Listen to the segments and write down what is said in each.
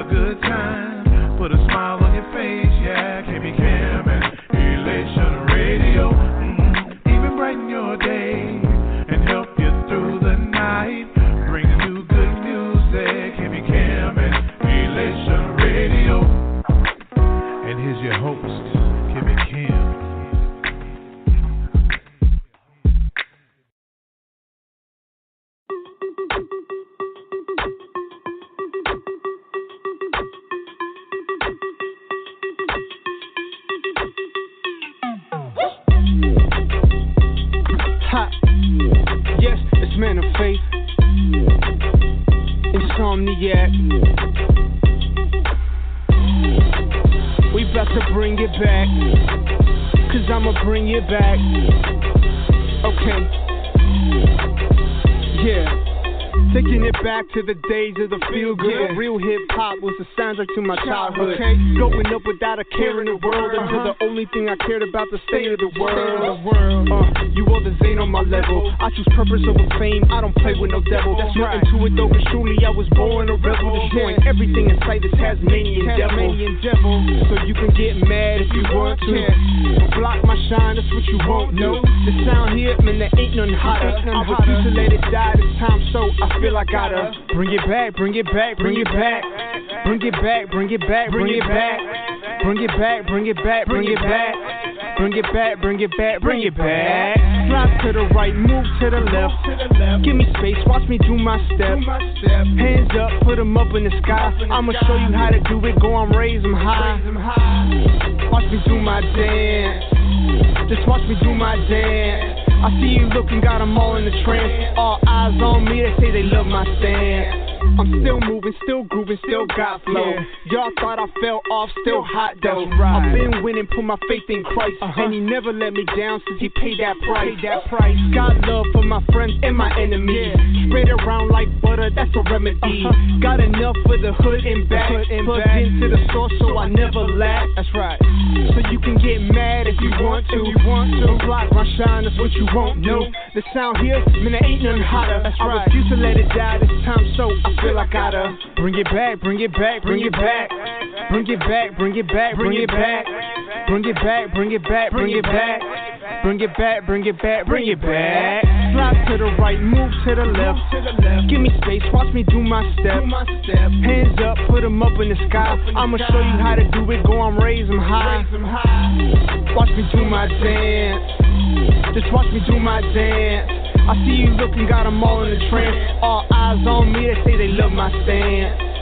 a good time. Put a smile on your face, yeah. Kimmy Kim and Elation Radio. Even brighten your day and help you through the night. Bring you good music. Kimmy Kim and Elation Radio. And here's your host, Kimmy Kim. Yes, it's man of faith. Insomniac. We about to bring it back. Cause I'ma bring it back. Okay. Yeah. Taking it back to the days of the feel good. Yeah. Real hip hop was the soundtrack to my childhood. Okay. Growing up without a care in the world until the only thing I cared about the state of the world. You others ain't on my level. I choose purpose over fame. I don't play with no devil. That's right. Nothing to it though, 'cause truly I was born a rebel. Destroying everything in sight. This Tasmanian devil. So you can get mad if you want to. But block my shine. That's what you won't do. The sound here, man, there ain't nothing hotter. I refuse to let it die this time, so I feel I gotta bring it back, bring it back, bring it back, bring it back, bring it back, bring it back, bring it back, bring it back, bring it back, bring it back, bring it back, bring it back. Slide to the right, move to the left. Give me space, watch me do my step. Hands up, put them up in the sky. I'ma show you how to do it, go and raise them high. Watch me do my dance. Just watch me do my dance. I see you looking, got them all in the trance. All eyes on me, they say they love my stance. I'm still moving, still grooving, still got flow. Y'all thought I fell off, still hot though. I've been winning, put my faith in Christ. And he never let me down since he paid that price. Got love for my friends and my enemies. Spread around like butter, that's a remedy. Got enough for the hood and back. Plugged into the source so I never lack. That's right. So you can get mad if you want to. Don't block my shine, that's what you won't do. The sound here, man, there ain't nothing hotter. I refuse to let it die this time, so I feel I gotta bring it back, bring it back, bring it back, bring it back, bring it back, bring it back, bring it back, bring it back, bring it back, bring it back, bring it back, bring it back. Slide to the right, move to the left. Give me space, watch me do my step. Hands up, put them up in the sky. I'ma show you how to do it, go and raise them high. Watch me do my dance. Just watch me do my dance. I see you looking, got them all in the trance. All eyes on me, they say they love my stance.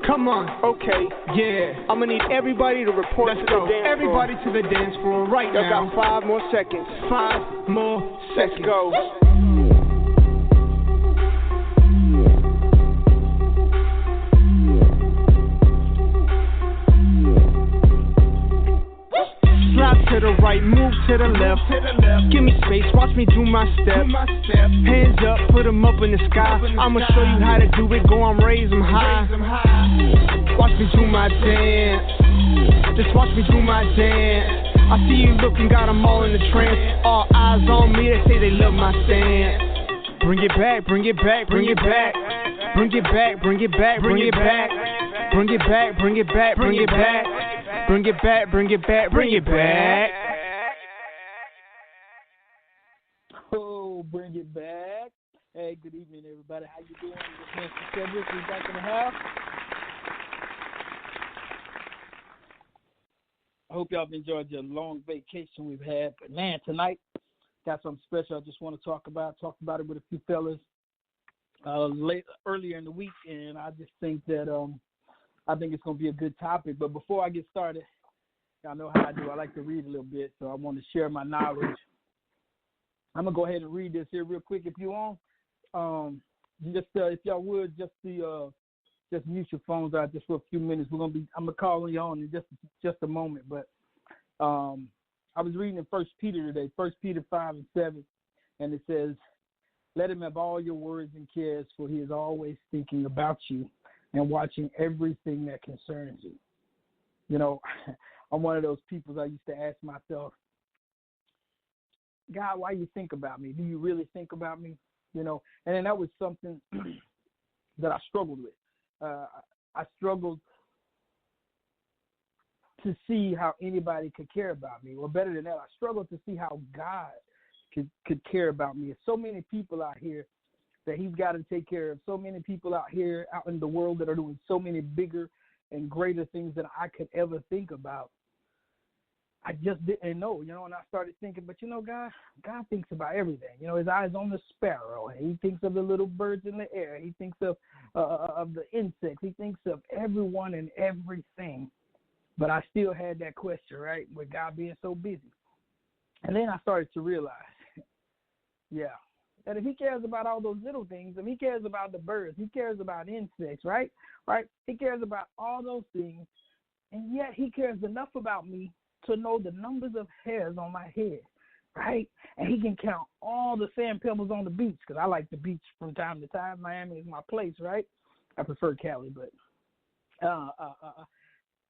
Come on, okay, yeah. I'ma need everybody to report to the dance floor. Everybody to the dance floor right now. Y'all got 5 more seconds. 5 more seconds. Let's go. Slide to the right, move to the left. Give me space, watch me do my step. Hands up, put them up in the sky. I'ma show you how to do it, go and raise them high. Watch me do my dance. Just watch me do my dance. I see you looking, got them all in the trance. All eyes on me, they say they love my stance. Bring it back, bring it back, bring it back. Bring it back, bring it back, bring it back. Bring it back, bring it back, bring it back. Bring it back, bring it back, bring it back. Oh, bring it back. Hey, good evening, everybody. How you doing? This is Mr. Sedric. We're back in the house. I hope y'all have enjoyed your long vacation we've had. But, man, tonight, got something special I just want to talk about. Talked about it with a few fellas earlier in the week, and I just think that I think it's going to be a good topic. But before I get started, y'all know how I do. I like to read a little bit, so I want to share my knowledge. I'm going to go ahead and read this here real quick if you want. If y'all would, just mute your phones out just for a few minutes. I'm going to call you on in just a moment. But I was reading in 1 Peter today, 1 Peter 5:7, and it says, "Let him have all your worries and cares, for he is always thinking about you and watching everything that concerns you." You know, I'm one of those people I used to ask myself, God, why you think about me? Do you really think about me? You know, and then that was something that I struggled with. I struggled to see how anybody could care about me. Or better than that, I struggled to see how God could care about me. There's so many people out here that he's got to take care of. So many people out here, out in the world, that are doing so many bigger and greater things than I could ever think about. I just didn't know, and I started thinking, but God thinks about everything. His eyes on the sparrow, and he thinks of the little birds in the air. He thinks of the insects. He thinks of everyone and everything. But I still had that question, right, with God being so busy. And then I started to realize, that if he cares about all those little things, if he cares about the birds, he cares about insects, right? He cares about all those things, and yet he cares enough about me to know the numbers of hairs on my head, right? And he can count all the sand pebbles on the beach, because I like the beach from time to time. Miami is my place, right? I prefer Cali, but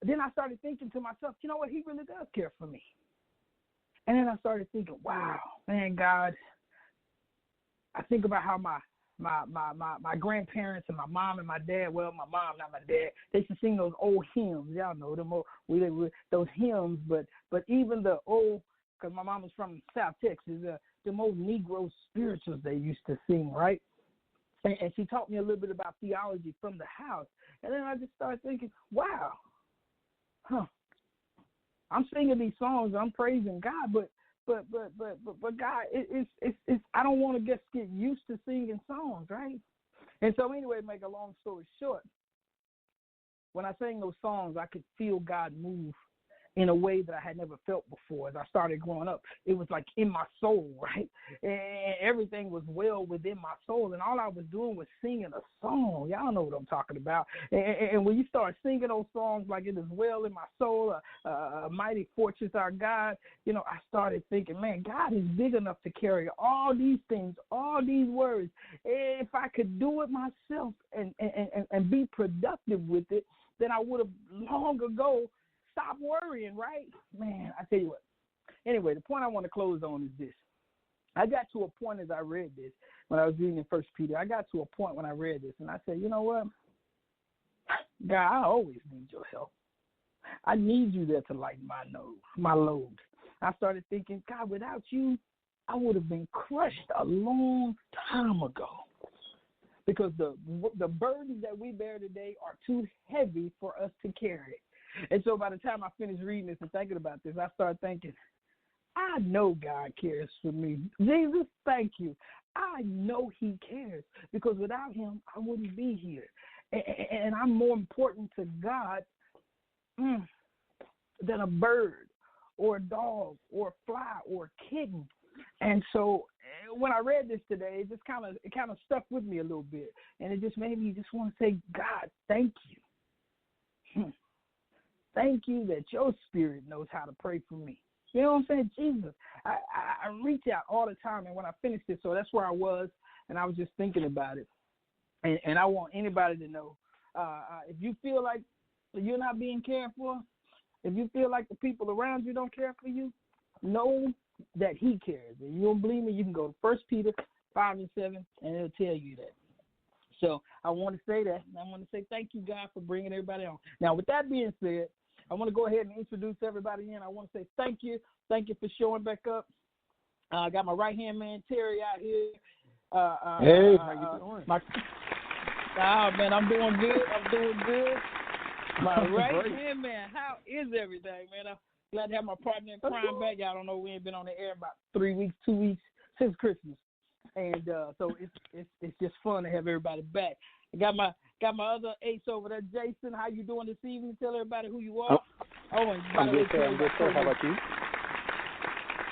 then I started thinking to myself, you know what? He really does care for me. And then I started thinking, wow, man, God. I think about how my grandparents and my mom and my dad, well, my mom, not my dad, they used to sing those old hymns. Y'all know them old, those hymns, but even the old, because my mom was from South Texas, the old Negro spirituals they used to sing, right? And she taught me a little bit about theology from the house. And then I just started thinking, wow, I'm singing these songs, I'm praising God, but God, it's I don't want to just get used to singing songs, right? And so anyway, make a long story short, when I sang those songs, I could feel God move in a way that I had never felt before. As I started growing up, it was like in my soul, right? And everything was well within my soul, and all I was doing was singing a song. Y'all know what I'm talking about. And when you start singing those songs like it is well in my soul, a mighty fortress our God, I started thinking, man, God is big enough to carry all these things, all these words. If I could do it myself and be productive with it, then I would have long ago stop worrying, right? Man, I tell you what. Anyway, the point I want to close on is this. I got to a point as I read this, when I was reading in 1 Peter, I got to a point when I read this, and I said, you know what? God, I always need your help. I need you there to lighten my load. I started thinking, God, without you, I would have been crushed a long time ago. Because the burdens that we bear today are too heavy for us to carry. And so by the time I finished reading this and thinking about this, I started thinking, I know God cares for me. Jesus, thank you. I know he cares, because without him, I wouldn't be here. And I'm more important to God than a bird or a dog or a fly or a kitten. And so when I read this today, it kind of stuck with me a little bit. And it just made me just want to say, God, thank you. Thank you that your spirit knows how to pray for me. You know what I'm saying? Jesus, I reach out all the time, and when I finished it, so that's where I was, and I was just thinking about it. And I want anybody to know, if you feel like you're not being cared for, if you feel like the people around you don't care for you, know that he cares. And you don't believe me, you can go to 1 Peter 5:7, and it'll tell you that. So I want to say that, and I want to say thank you, God, for bringing everybody on. Now, with that being said, I want to go ahead and introduce everybody in. I want to say thank you. Thank you for showing back up. I got my right-hand man, Terry, out here. Hey, how you doing? Man, I'm doing good. My right-hand man, how is everything, man? I'm glad to have my partner in crime back. Y'all don't know, we ain't been on the air about 3 weeks, 2 weeks since Christmas. And so it's just fun to have everybody back. I got my other ace over there, Jason. How you doing this evening? Tell everybody who you are. And I'm good, sir. How about you?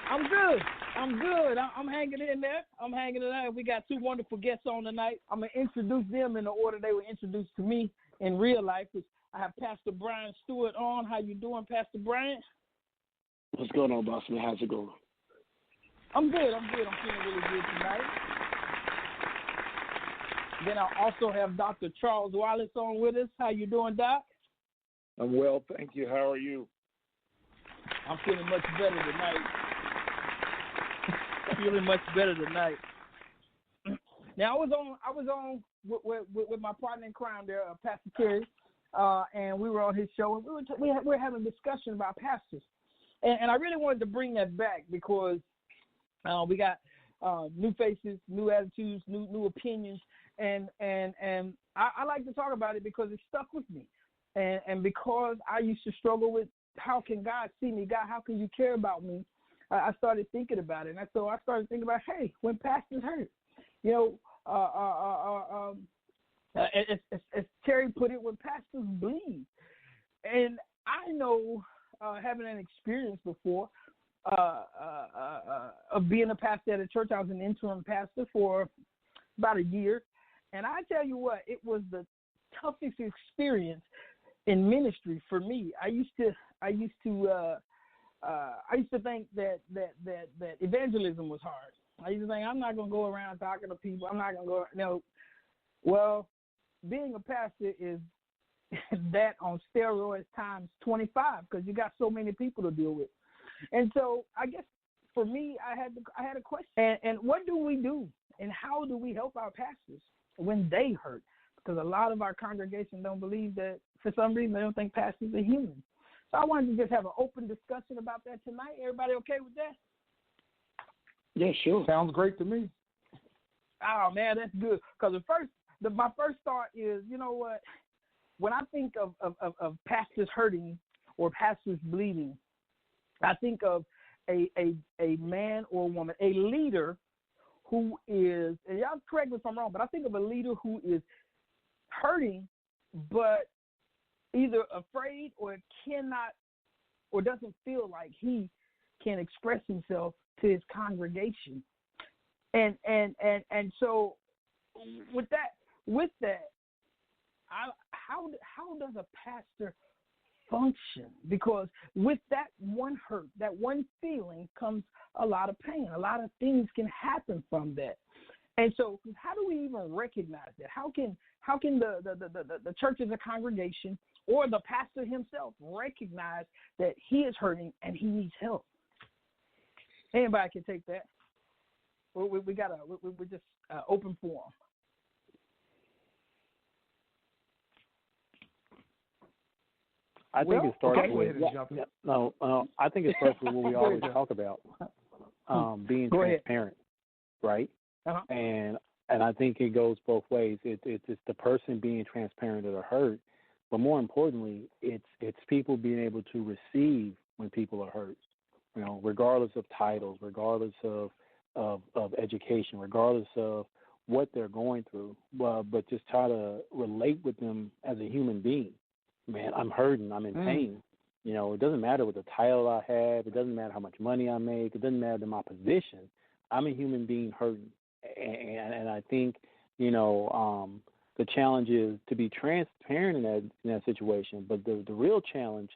I'm good. I'm hanging in there. We got two wonderful guests on tonight. I'm going to introduce them in the order they were introduced to me in real life. I have Pastor Brian Stewart on. How you doing, Pastor Brian? What's going on, boss man? How's it going? I'm good. I'm feeling really good tonight. Then I also have Dr. Charles Wallace on with us. How you doing, Doc? I'm well, thank you. How are you? I'm feeling much better tonight. Now I was on with my partner in crime there, Pastor Terry, and we were on his show, and we were having a discussion about pastors, and I really wanted to bring that back because we got new faces, new attitudes, new opinions, and I like to talk about it because it stuck with me, and because I used to struggle with how can God see me, God, how can you care about me? I started thinking about it, and so I started thinking about, hey, when pastors hurt, as Terry put it, when pastors bleed. And I know, having an experience before of being a pastor at a church, I was an interim pastor for about a year, and I tell you what, it was the toughest experience in ministry for me. I used to think that evangelism was hard. I used to think I'm not going to go around talking to people. I'm not going to go. No, well, being a pastor is that on steroids times 25 because you got so many people to deal with. And so I guess for me, I had a question. And what do we do, and how do we help our pastors when they hurt? Because a lot of our congregation don't believe that. For some reason, they don't think pastors are human. So I wanted to just have an open discussion about that tonight. Everybody okay with that? Yeah, sure. Sounds great to me. Oh, man, that's good. Because my first thought is, you know what? When I think of pastors hurting or pastors bleeding, I think of a man or woman, a leader who is, and y'all correct me if I'm wrong, but I think of a leader who is hurting but either afraid or cannot or doesn't feel like he can express himself to his congregation. And so with that, how does a pastor function? Because with that one hurt, that one feeling comes a lot of pain. A lot of things can happen from that. And so how do we even recognize that? How can the church as a congregation or the pastor himself recognize that he is hurting and he needs help? Anybody can take that. We're just open forum. I think it starts with I think it starts with what we always talk about, being transparent, right? Uh-huh. And I think it goes both ways. It's the person being transparent to the hurt, but more importantly, it's people being able to receive when people are hurt. You know, regardless of titles, regardless of education, regardless of what they're going through, but just try to relate with them as a human being. Man, I'm hurting. I'm in pain. You know, it doesn't matter what the title I have. It doesn't matter how much money I make. It doesn't matter my position. I'm a human being hurting. And I think, you know, the challenge is to be transparent in that situation. But the real challenge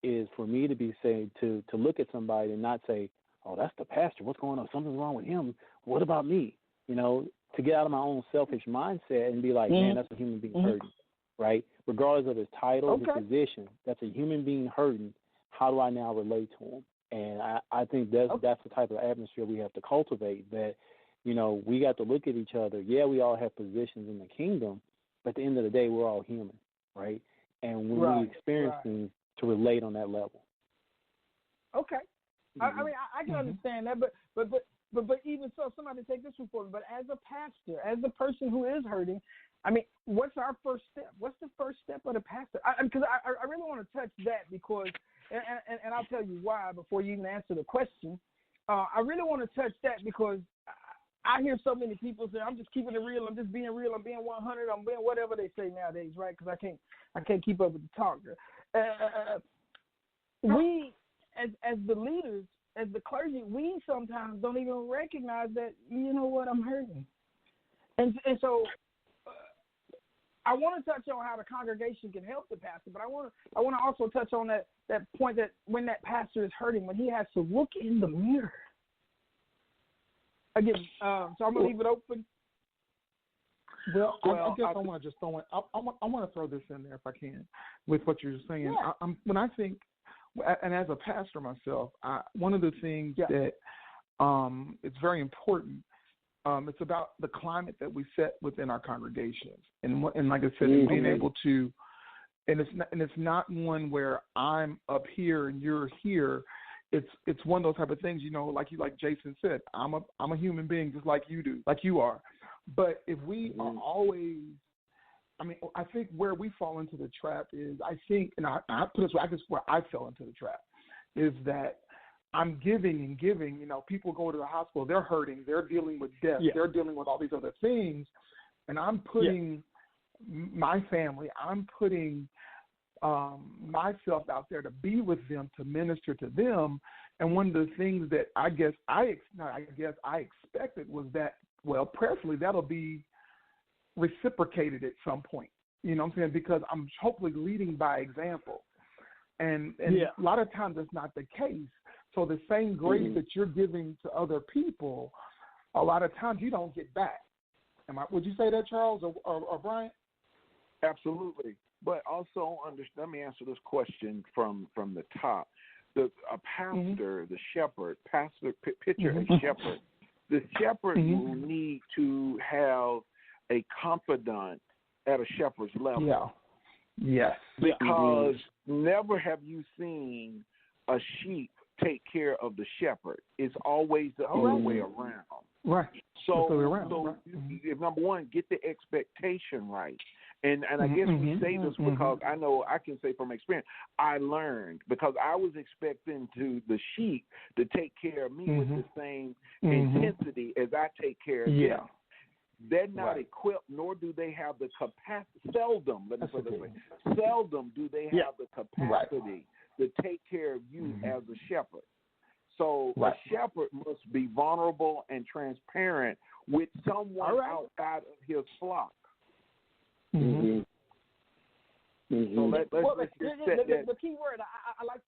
is for me to look at somebody and not say, oh, that's the pastor. What's going on? Something's wrong with him. What about me? You know, to get out of my own selfish mindset and be like, man, that's a human being hurting, right? Regardless of his title, his position, that's a human being hurting. How do I now relate to him? And I think that's the type of atmosphere we have to cultivate, that, you know, we got to look at each other. Yeah, we all have positions in the kingdom, but at the end of the day, we're all human, right? And when we experience things, to relate on that level. Okay. I mean, I can understand that, but even so, somebody take this report. But as a pastor, as the person who is hurting, I mean, what's our first step? What's the first step of the pastor? Because I really want to touch that because, and I'll tell you why before you even answer the question. I really want to touch that because I hear so many people say, I'm just keeping it real. I'm just being real. I'm being 100. I'm being whatever they say nowadays, right? Because I can't keep up with the talk. We, as the leaders, as the clergy, we sometimes don't even recognize that, you know what, I'm hurting. And so I want to touch on how the congregation can help the pastor, but I want to also touch on that point that when that pastor is hurting, when he has to look in the mirror. Again, so I'm going to leave it open. Well, I guess I want to just throw in. I want to throw this in there if I can, with what you're saying. Yeah. When I think, and as a pastor myself, one of the things that it's very important. It's about the climate that we set within our congregations, and like I said, being able to and it's not one where I'm up here and you're here. It's one of those type of things, like Jason said, I'm a human being just like you are. But if we are always, I think where we fall into the trap is, I put it this way, I guess where I fell into the trap is that I'm giving and giving. People go to the hospital, they're hurting, they're dealing with death, they're dealing with all these other things, and I'm putting my family, I'm putting myself out there to be with them, to minister to them. And one of the things that I expected was that, well, prayerfully, that'll be reciprocated at some point. You know what I'm saying? Because I'm hopefully leading by example. And a lot of times that's not the case. So the same grace that you're giving to other people, a lot of times you don't get back. Would you say that, Charles or Brian? Absolutely. But also, let me answer this question from the top. A pastor, the shepherd, picture a shepherd. The shepherd will need to have a confidant at a shepherd's level. Yeah. Yes. Because never have you seen a sheep take care of the shepherd. It's always the other way around. Right. So if number one, get the expectation right. And I guess we say this because I know I can say from experience, I learned because I was expecting the sheep to take care of me with the same intensity as I take care of them. They're not equipped, nor do they have the capacity. Seldom do they have the capacity to take care of you as a shepherd. So a shepherd must be vulnerable and transparent with someone outside of his flock. So let's just set that. The key word I like.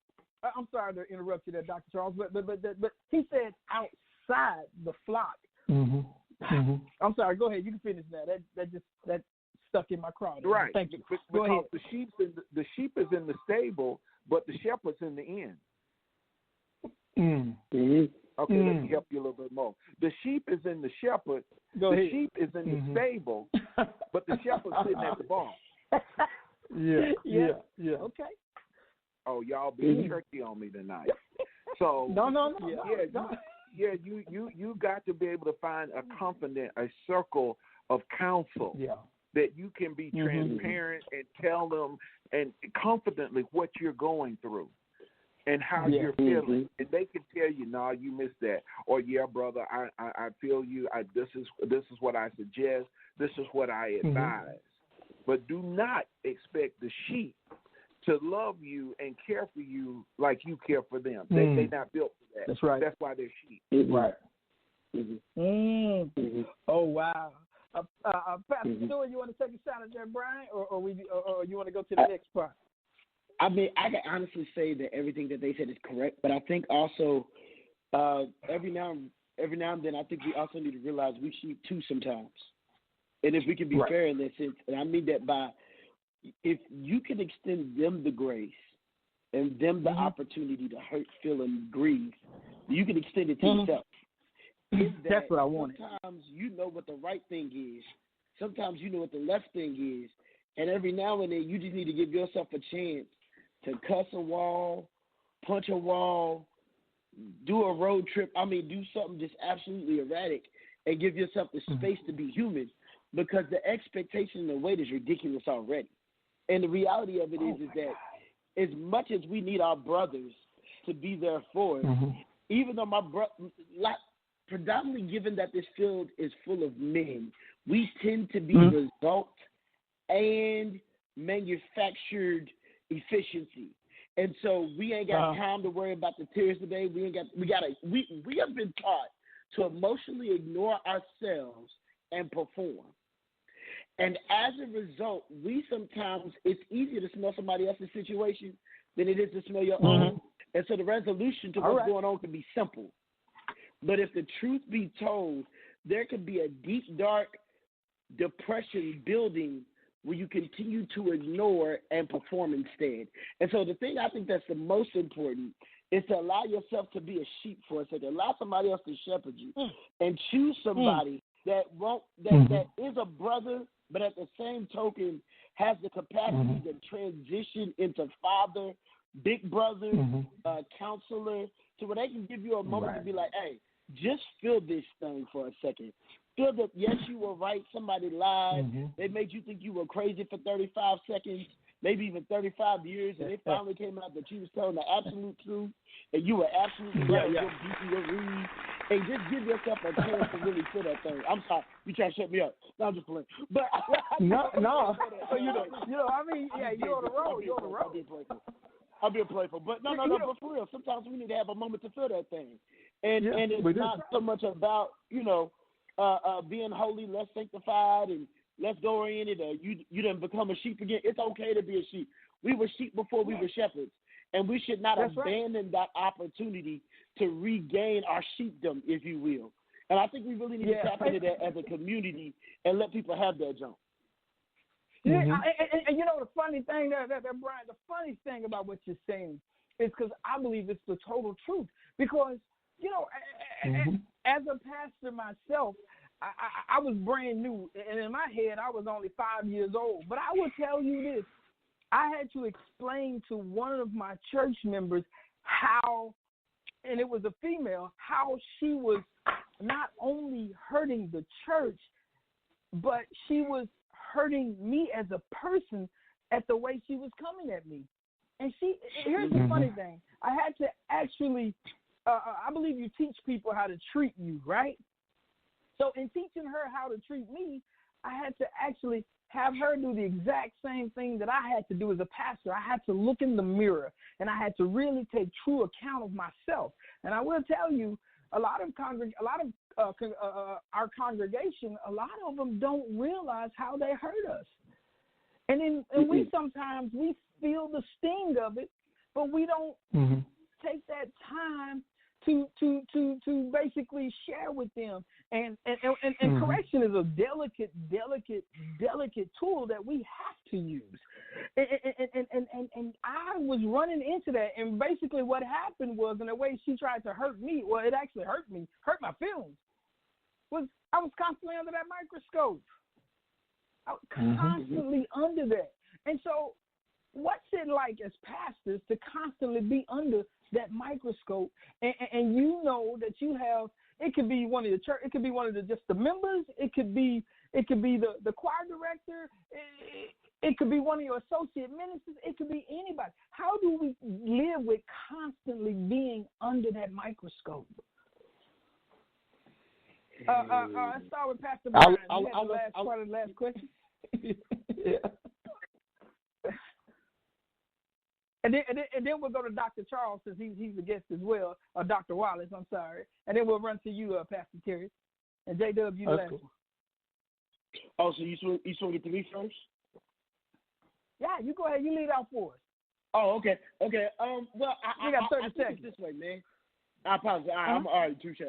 I'm sorry to interrupt you there, Dr. Charles, but he said outside the flock. I'm sorry. Go ahead. You can finish that. That stuck in my craw. Right. Thank you. Go ahead. The sheep is in the stable, but the shepherd's in the inn. Okay, let me help you a little bit more. The sheep is in the shepherd. The sheep is in the stable, but the shepherd's sitting at the barn. Yeah. Okay. Oh, y'all being tricky on me tonight. So no. You got to be able to find a confidant, a circle of counsel that you can be transparent and tell them and confidently what you're going through and how you're feeling. And they can tell you, no, you missed that. Or, yeah, brother, I feel you. This is what I suggest. This is what I advise. But do not expect the sheep to love you and care for you like you care for them. They're not built for that. That's right. That's why they're sheep. Right. Oh, wow. Pastor Stewart, you want to take a shot at that, Brian, or you want to go to the next part? I can honestly say that everything that they said is correct, but I think also every now and then I think we also need to realize we sheep too sometimes. And if we can be fair in that sense, and I mean that by if you can extend them the grace and them the opportunity to hurt, feel, and grieve, you can extend it to yourself. That's what I wanted. Sometimes you know what the right thing is. Sometimes you know what the left thing is. And every now and then you just need to give yourself a chance to cuss a wall, punch a wall, do a road trip. Do something just absolutely erratic and give yourself the space to be human, because the expectation and the weight is ridiculous already. And the reality of it is that as much as we need our brothers to be there for us, even though predominantly given that this field is full of men, we tend to be result and manufactured efficiency. And so we ain't got time to worry about the tears today. We have been taught to emotionally ignore ourselves and perform. And as a result, it's easier to smell somebody else's situation than it is to smell your own. And so the resolution to what's going on can be simple. But if the truth be told, there could be a deep, dark depression building where you continue to ignore and perform instead. And so the thing I think that's the most important is to allow yourself to be a sheep for a second. Allow somebody else to shepherd you and choose somebody that is a brother, but at the same token has the capacity to transition into father, big brother, counselor, to where they can give you a moment to be like, hey, just feel this thing for a second. Feel that, yes, you were right, somebody lied. They made you think you were crazy for 35 seconds, maybe even 35 years, and it finally came out that you was telling the absolute truth, and you were absolutely right. You're beating your read. And just give yourself a chance to really feel that thing. I'm sorry, you trying to shut me up. No, I'm just playing. But no. So you know, I mean, yeah, you're on the road. You're on the road. I'm being playful. But no, but for real, sometimes we need to have a moment to feel that thing. And it's not so much about, being holy, less sanctified, and less go oriented, or you didn't become a sheep again. It's okay to be a sheep. We were sheep before we were shepherds. And we should not abandon that opportunity to regain our sheepdom, if you will. And I think we really need to tap into that as a community and let people have that jump. Yeah, and you know the funny thing, that Brian, the funny thing about what you're saying is because I believe it's the total truth. Because, as a pastor myself, I was brand new, and in my head I was only 5 years old. But I will tell you this. I had to explain to one of my church members how, and it was a female, how she was not only hurting the church, but she was hurting me as a person at the way she was coming at me. And here's the funny thing. I had to actually, I believe you teach people how to treat you, right? So in teaching her how to treat me, I had to actually have her do the exact same thing that I had to do as a pastor. I had to look in the mirror, and I had to really take true account of myself. And I will tell you, our congregation, a lot of them don't realize how they hurt us. And we sometimes we feel the sting of it, but we don't take that time to basically share with them. And correction is a delicate tool that we have to use. And I was running into that, and basically what happened was, in the way she tried to hurt me, well, it actually hurt my feelings, was I was constantly under that microscope. I was constantly under that. And so what's it like as pastors to constantly be under that microscope, and you know that you have, it could be one of the church, it could be one of just the members, it could be the choir director, it could be one of your associate ministers, it could be anybody. How do we live with constantly being under that microscope? Let's start with Pastor Brian. You had the last part of the last question. And then we'll go to Dr. Charles, since he's the guest as well, or Dr. Wallace, I'm sorry. And then we'll run to you, Pastor Terry. And J-Dub, you last. Cool. Oh, so you swing it to me first? Yeah, you go ahead. You lead out for us. Oh, okay. Well, we got 30 I think seconds. it's this way, man. I apologize. I'm all right, touche.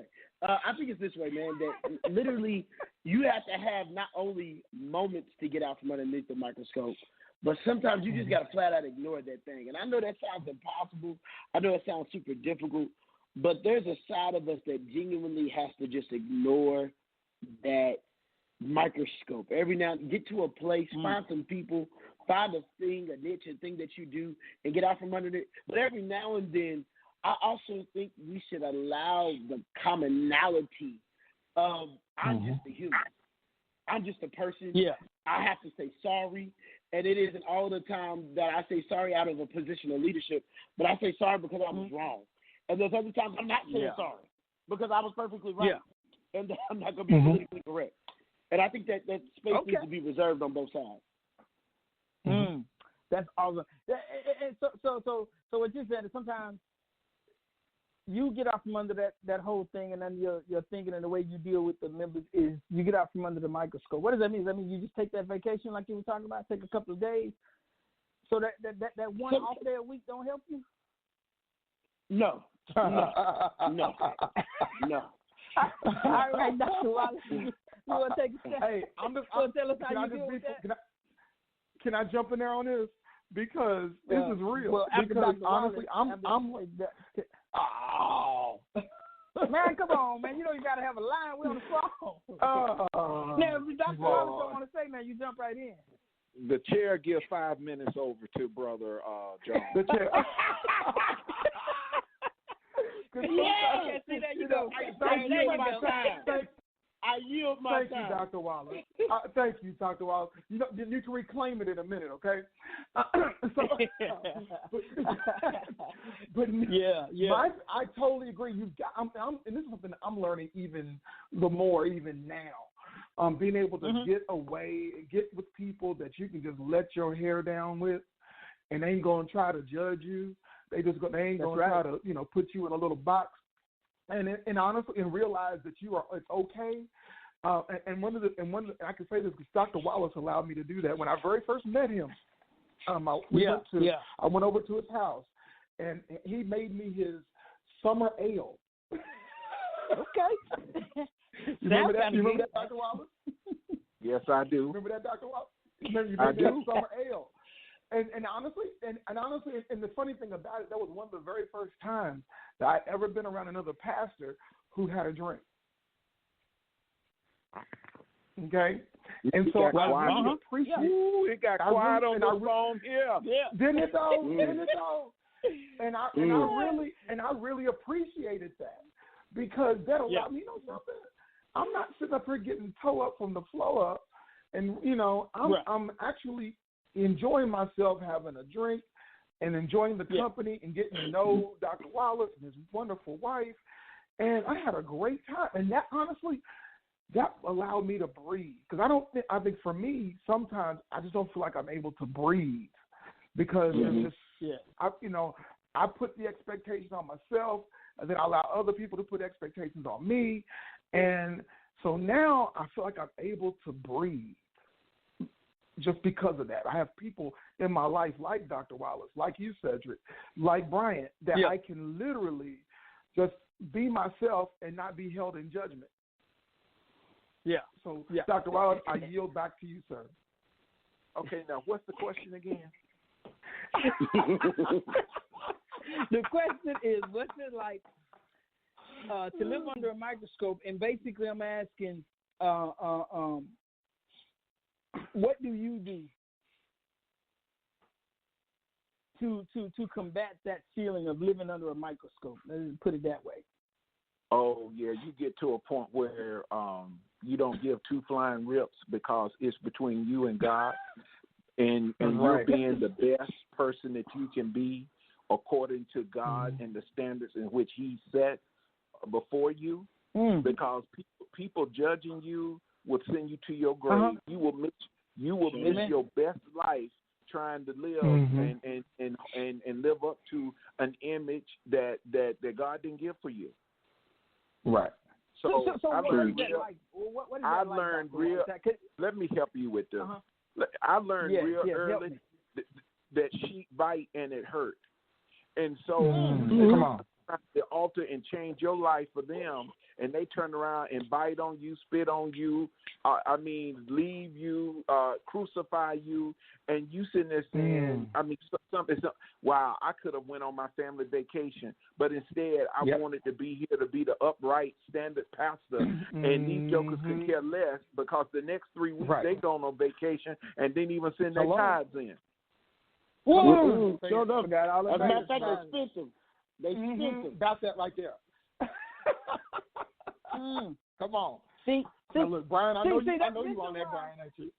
I think it's this way, man, that literally you have to have not only moments to get out from underneath the microscope, but sometimes you just got to flat out ignore that thing. And I know that sounds impossible. I know it sounds super difficult. But there's a side of us that genuinely has to just ignore that microscope. Every now and then, get to a place, find some people, find a thing, a niche, a thing that you do, and get out from under it. But every now and then, I also think we should allow the commonality of I'm just a human. I'm just a person. Yeah. I have to say sorry. And it isn't all the time that I say sorry out of a position of leadership, but I say sorry because I was wrong. And there's other times I'm not saying sorry because I was perfectly right. Yeah. And I'm not going to be politically correct. And I think that space needs to be reserved on both sides. That's awesome. So what you're saying is sometimes you get out from under that whole thing, and then your thinking and the way you deal with the members is you get out from under the microscope. What does that mean? Does that mean you just take that vacation like you were talking about, take a couple of days, so that one off day a week don't help you? No. All right, Dr. Wallace, you want to take a step? Hey, tell us how you deal with that. Can I jump in there on this? Because this is real. Well, because honestly, Wallace, man, come on, man. You know you got to have a line. We're on the phone. Now, if Dr. Wallace don't want to say, man, you jump right in. The chair give 5 minutes over to Brother John. The chair. Yeah, see, there you go. I yield my time. Thank you, Dr. Wallace. Thank you, Dr. Wallace. You can reclaim it in a minute, okay? But I totally agree. And this is something I'm learning even now. Being able to get away, get with people that you can just let your hair down with, and they ain't gonna try to judge you. They ain't gonna try to put you in a little box. And honestly, and realize that it's okay. And I can say this because Dr. Wallace allowed me to do that when I very first met him. I went over to his house, and he made me his summer ale. Okay. You remember that, Dr. Wallace? Yes, I do. Remember that, Dr. Wallace? You made that summer ale. And honestly, and the funny thing about it, that was one of the very first times that I'd ever been around another pastor who had a drink. Okay? And so I really appreciate it. Ooh, it got quiet on the phone here. Yeah. Didn't it though? And I really appreciated that because that allowed me, something. I'm not sitting up here getting toe up from the flow up, and I'm actually enjoying myself having a drink and enjoying the company and getting to know Dr. Wallace and his wonderful wife. And I had a great time. And that, honestly, that allowed me to breathe. Because I think for me, sometimes I just don't feel like I'm able to breathe because it's just, I put the expectations on myself and then I allow other people to put expectations on me. And so now I feel like I'm able to breathe. Just because of that. I have people in my life like Dr. Wallace, like you, Sedric, like Bryant, that I can literally just be myself and not be held in judgment. Yeah. So, Dr. Wallace, I yield back to you, sir. Okay, now what's the question again? The question is, what's it like to live under a microscope? And basically I'm asking what do you do to combat that feeling of living under a microscope? Let's put it that way. Oh, yeah, you get to a point where you don't give two flying rips because it's between you and God, and you're being the best person that you can be according to God and the standards in which He set before you, because people judging you will send you to your grave. You will miss your best life trying to live and live up to an image that God didn't give for you. Right. So I learned real. Let me help you with this. I learned real early that sheep bite and it hurt, and so come on. To alter and change your life for them, and they turn around and bite on you, spit on you, leave you, crucify you, and you sitting there saying, wow, I could have went on my family vacation, but instead I wanted to be here to be the upright, standard pastor, and these jokers could care less because the next 3 weeks they going on vacation and didn't even send their tithes in. Woo! As a matter of fact, they spent them. They spent them. Got that right there. Come on. See, look, Brian, I know you on that, Brian, ain't you?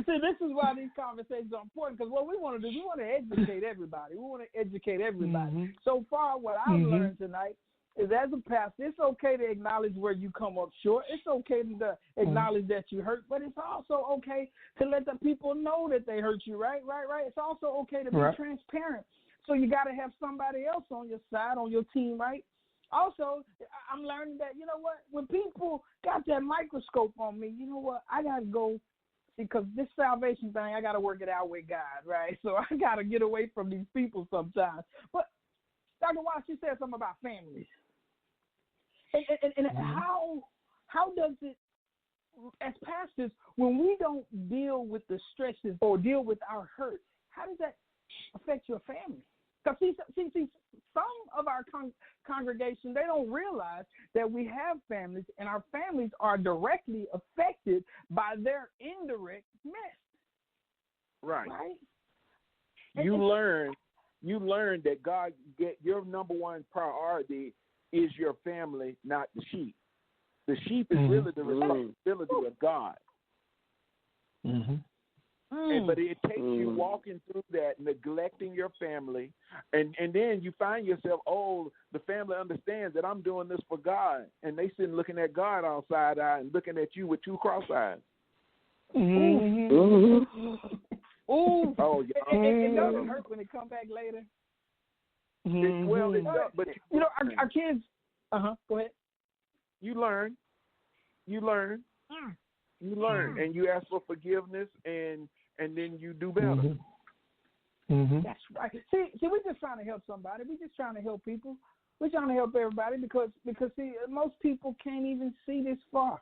See, this is why these conversations are important, because what we want to do, we want to educate everybody. So far, what I've learned tonight is, as a pastor, it's okay to acknowledge where you come up short. It's okay to acknowledge that you hurt, but it's also okay to let the people know that they hurt you, right? It's also okay to be transparent. So you got to have somebody else on your side, on your team, right? Also, I'm learning that, when people got that microscope on me, I got to go, because this salvation thing, I got to work it out with God, right? So I got to get away from these people sometimes. But Dr. Watts, you said something about families. And how does it, as pastors, when we don't deal with the stresses or deal with our hurt, how does that affect your family? Because see, some of our congregation, they don't realize that we have families, and our families are directly affected by their indirect mess. Right. And you learn that God, your number one priority is your family, not the sheep. The sheep is really the responsibility of God. But it takes you walking through that, neglecting your family, and then you find yourself, the family understands that I'm doing this for God, and they sitting looking at God all side-eye and looking at you with two cross eyes. Oh, it doesn't hurt when it come back later. Well, it does, but our kids. Go ahead. You learn, and you ask for forgiveness, and then you do better. That's right. See, we're just trying to help somebody. We're just trying to help people. We're trying to help everybody because see, most people can't even see this far.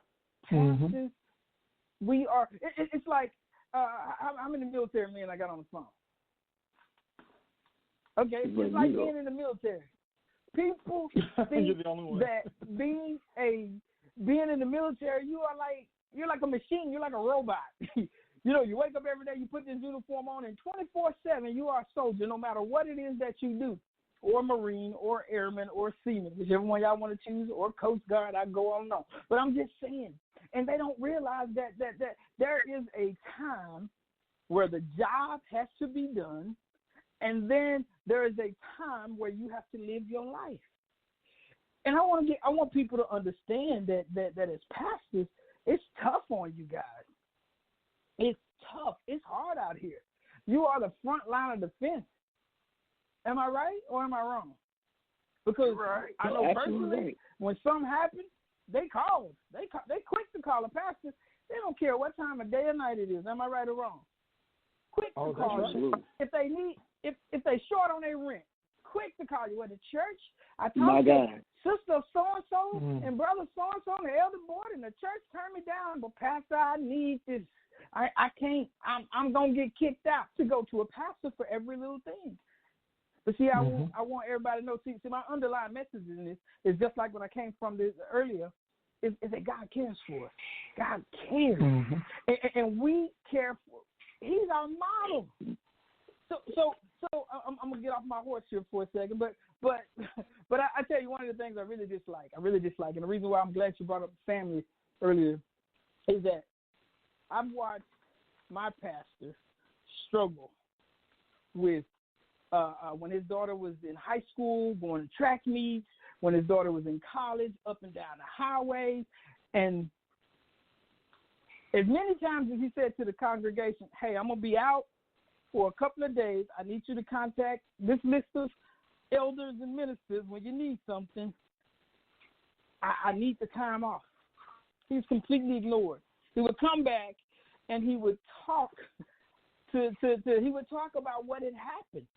We are. It's like I'm in the military, man. I got on the phone. Okay, it's like being in the military. People think that being in the military, you're like a machine. You're like a robot. You wake up every day, you put this uniform on, and 24/7 you are a soldier, no matter what it is that you do, or Marine, or Airman, or Seaman, whichever one y'all want to choose, or Coast Guard. I go on and on. But I'm just saying, and they don't realize that there is a time where the job has to be done, and then there is a time where you have to live your life. And I want people to understand that as pastors, it's tough on you guys. It's tough. It's hard out here. You are the front line of defense. Am I right or am I wrong? Because I know personally, when something happens, they call us. They quick to call a pastor. They don't care what time of day or night it is. Am I right or wrong? Quick to call you. If they short on their rent, quick to call you. At the church, I talked to sister so-and-so and brother so-and-so and the elder board, and the church turned me down. But pastor, I need this. I can't. I'm going to get kicked out to go to a pastor for every little thing. But see, I want everybody to know, see, my underlying message in this is just like when I came from this earlier, is that God cares for us. God cares. And we care for, he's our model. So I'm going to get off my horse here for a second, but I tell you, one of the things I really dislike, and the reason why I'm glad you brought up family earlier, is that I've watched my pastor struggle with when his daughter was in high school, going to track meets, when his daughter was in college, up and down the highways. And as many times as he said to the congregation, hey, I'm going to be out for a couple of days. I need you to contact this list of elders and ministers when you need something. I need the time off. He was completely ignored. He would come back and he would talk he would talk about what had happened.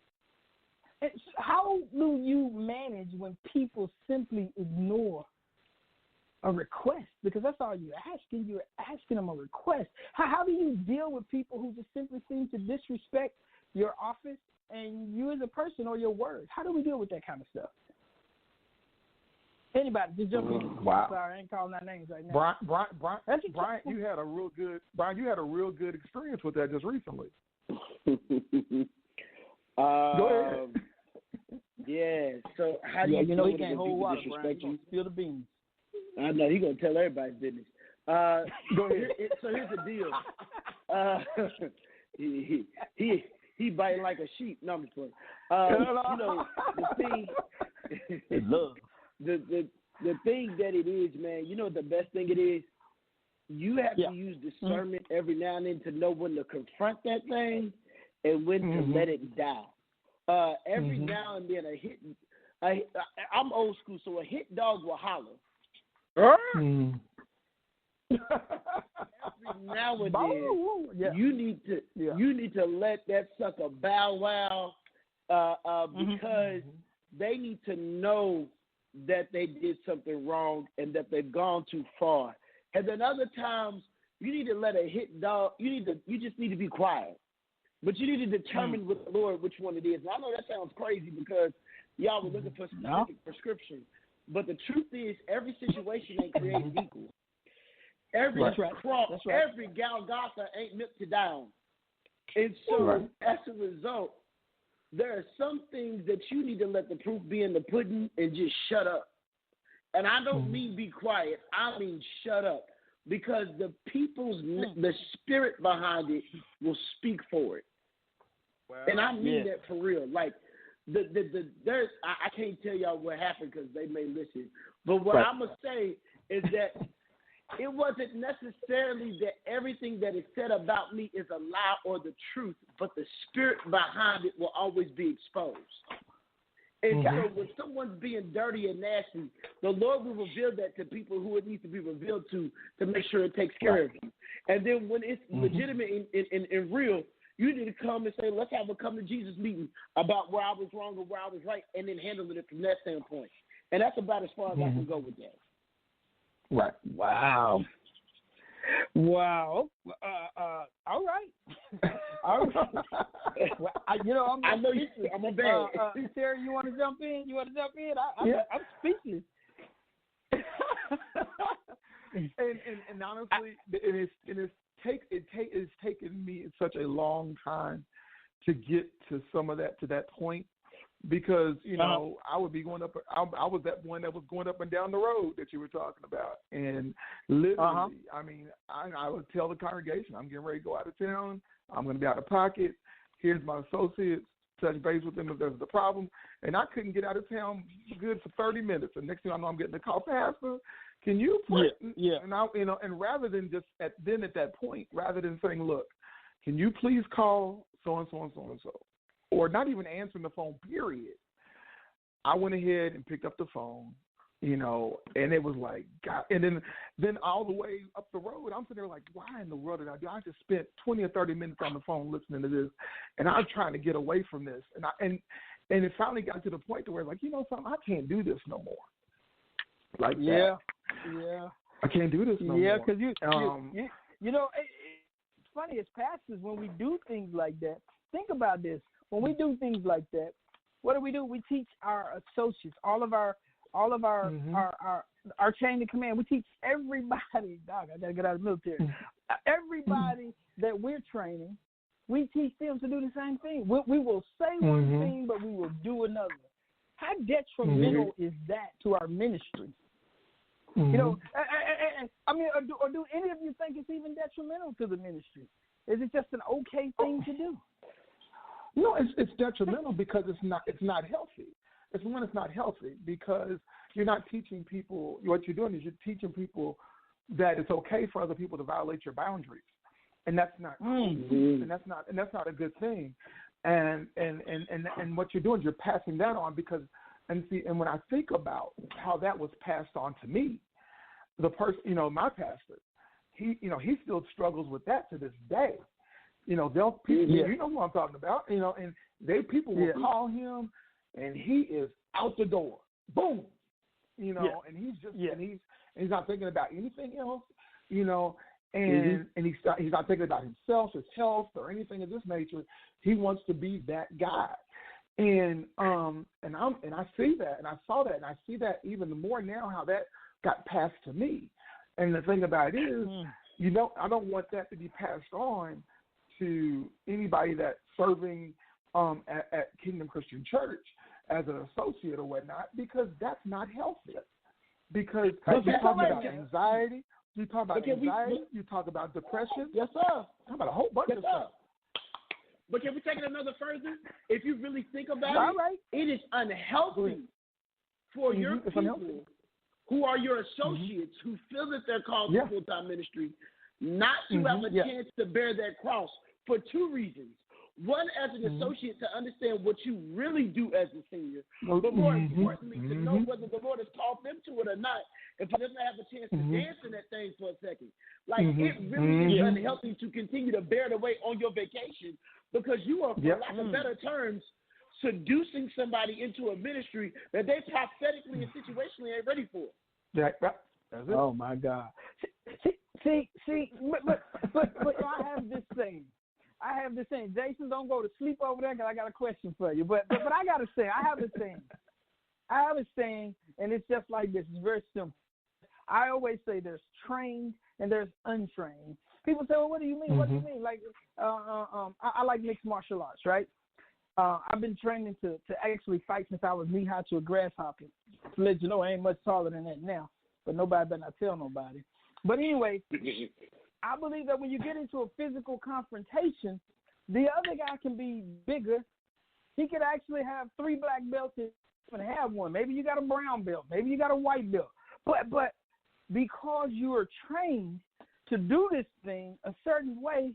And how do you manage when people simply ignore a request? Because that's all you're asking. You're asking them a request. How do you deal with people who just simply seem to disrespect your office and you as a person or your words? How do we deal with that kind of stuff? Anybody, just jump in. Wow. Sorry, I ain't calling out names right now. Brian, you had a real good experience with that just recently. Go ahead. Yeah. So how do you know he can't hold water, disrespect Brian. you? Spill the beans. I know he's gonna tell everybody's business. Go ahead. So here's the deal. He biting like a sheep. No, I'm just playing. The thing. The thing that it is, man. You know the best thing it is. You have to use discernment every now and then to know when to confront that thing and when to let it die. Every now and then I'm old school, so a hit dog will holler. Every now and then, you need to let that sucker bow wow because they need to know that they did something wrong and that they've gone too far. And then other times, you need to let a hit dog. You just need to be quiet. but you need to determine with the Lord which one it is. And I know that sounds crazy because y'all were looking for specific prescription, but the truth is every situation ain't created equal. Every cross, every Golgotha ain't meant to down. And so, as a result, there are some things that you need to let the proof be in the pudding and just shut up. And I don't mean be quiet. I mean shut up. Because the people's, the spirit behind it will speak for it. Wow. And I mean that for real. Like, there's, I can't tell y'all what happened because they may listen. But what I'm going to say is that it wasn't necessarily that everything that is said about me is a lie or the truth, but the spirit behind it will always be exposed. And so when someone's being dirty and nasty, the Lord will reveal that to people who it needs to be revealed to make sure it takes care of you. And then when it's legitimate and real, you need to come and say, let's have a come to Jesus meeting about where I was wrong or where I was right, and then handle it from that standpoint. And that's about as far as I can go with that. Right. Wow. All right. All right. Well, I'm a bad. Terry, you want to jump in? I'm speechless. and honestly, it's taken me such a long time to get to some of that, to that point. Because, I would be going up. I was that one that was going up and down the road that you were talking about. And literally, I mean, I would tell the congregation, I'm getting ready to go out of town. I'm going to be out of pocket. Here's my associates. Touch base with them if there's a problem. And I couldn't get out of town good for 30 minutes. And next thing I know, I'm getting a call, Pastor, can you pray? Yeah. And and rather than just at that point, rather than saying, look, can you please call so and so and so and so, or not even answering the phone, period, I went ahead and picked up the phone, and it was like, God. And then all the way up the road, I'm sitting there like, why in the world did I do? I just spent 20 or 30 minutes on the phone listening to this, and I'm trying to get away from this. And it finally got to the point to where, like, something, I can't do this no more. Like that. Yeah. I can't do this no more. Yeah, because it's funny as pastors when we do things like that. Think about this. When we do things like that, what do? We teach our associates, all of our chain of command. We teach everybody. Dog, I gotta get out of the military. Everybody that we're training, we teach them to do the same thing. We will say one thing, but we will do another. How detrimental is that to our ministry? I mean, or do any of you think it's even detrimental to the ministry? Is it just an okay thing to do? No, it's detrimental because it's not healthy. It's not healthy because you're not teaching people. What you're doing is you're teaching people that it's okay for other people to violate your boundaries, and that's not cool. And that's not a good thing. And what you're doing is you're passing that on because and when I think about how that was passed on to me, the person, my pastor, he still struggles with that to this day. They'll people, you know who I'm talking about, and people will call him, and he is out the door, boom, and he's just and he's not thinking about anything else, and he's not thinking about himself, his health, or anything of this nature. He wants to be that guy, and I see that, and I saw that, and I see that even more now how that got passed to me. And the thing about it is, I don't want that to be passed on to anybody that's serving at Kingdom Christian Church as an associate or whatnot, because that's not healthy. Because you talk about anxiety, you talk about depression. Yes, sir. Talk about a whole bunch of stuff. But can we take it another further? If you really think about it is unhealthy for your people who are your associates who feel that they're called to full-time ministry not to have a chance to bear that cross for two reasons. One, as an associate, to understand what you really do as a senior, but more importantly, to know whether the Lord has called them to it or not, and for them to have a chance to dance in that thing for a second. Like, it really is unhealthy to continue to bear the weight on your vacation because you are, for lack of better terms, seducing somebody into a ministry that they prophetically and situationally ain't ready for. That's it. Oh, my God. See, but I have this thing. I have this saying, Jason, don't go to sleep over there because I got a question for you. But I got to say, I have a saying, and it's just like this. It's very simple. I always say there's trained and there's untrained. People say, well, what do you mean? What do you mean? Like, I like mixed martial arts, right? I've been training to actually fight since I was knee-high to a grasshopper. To let you know, I ain't much taller than that now, but nobody better not tell nobody. But anyway, I believe that when you get into a physical confrontation, the other guy can be bigger. He could actually have 3 black belts and have one. Maybe you got a brown belt. Maybe you got a white belt. But because you are trained to do this thing a certain way,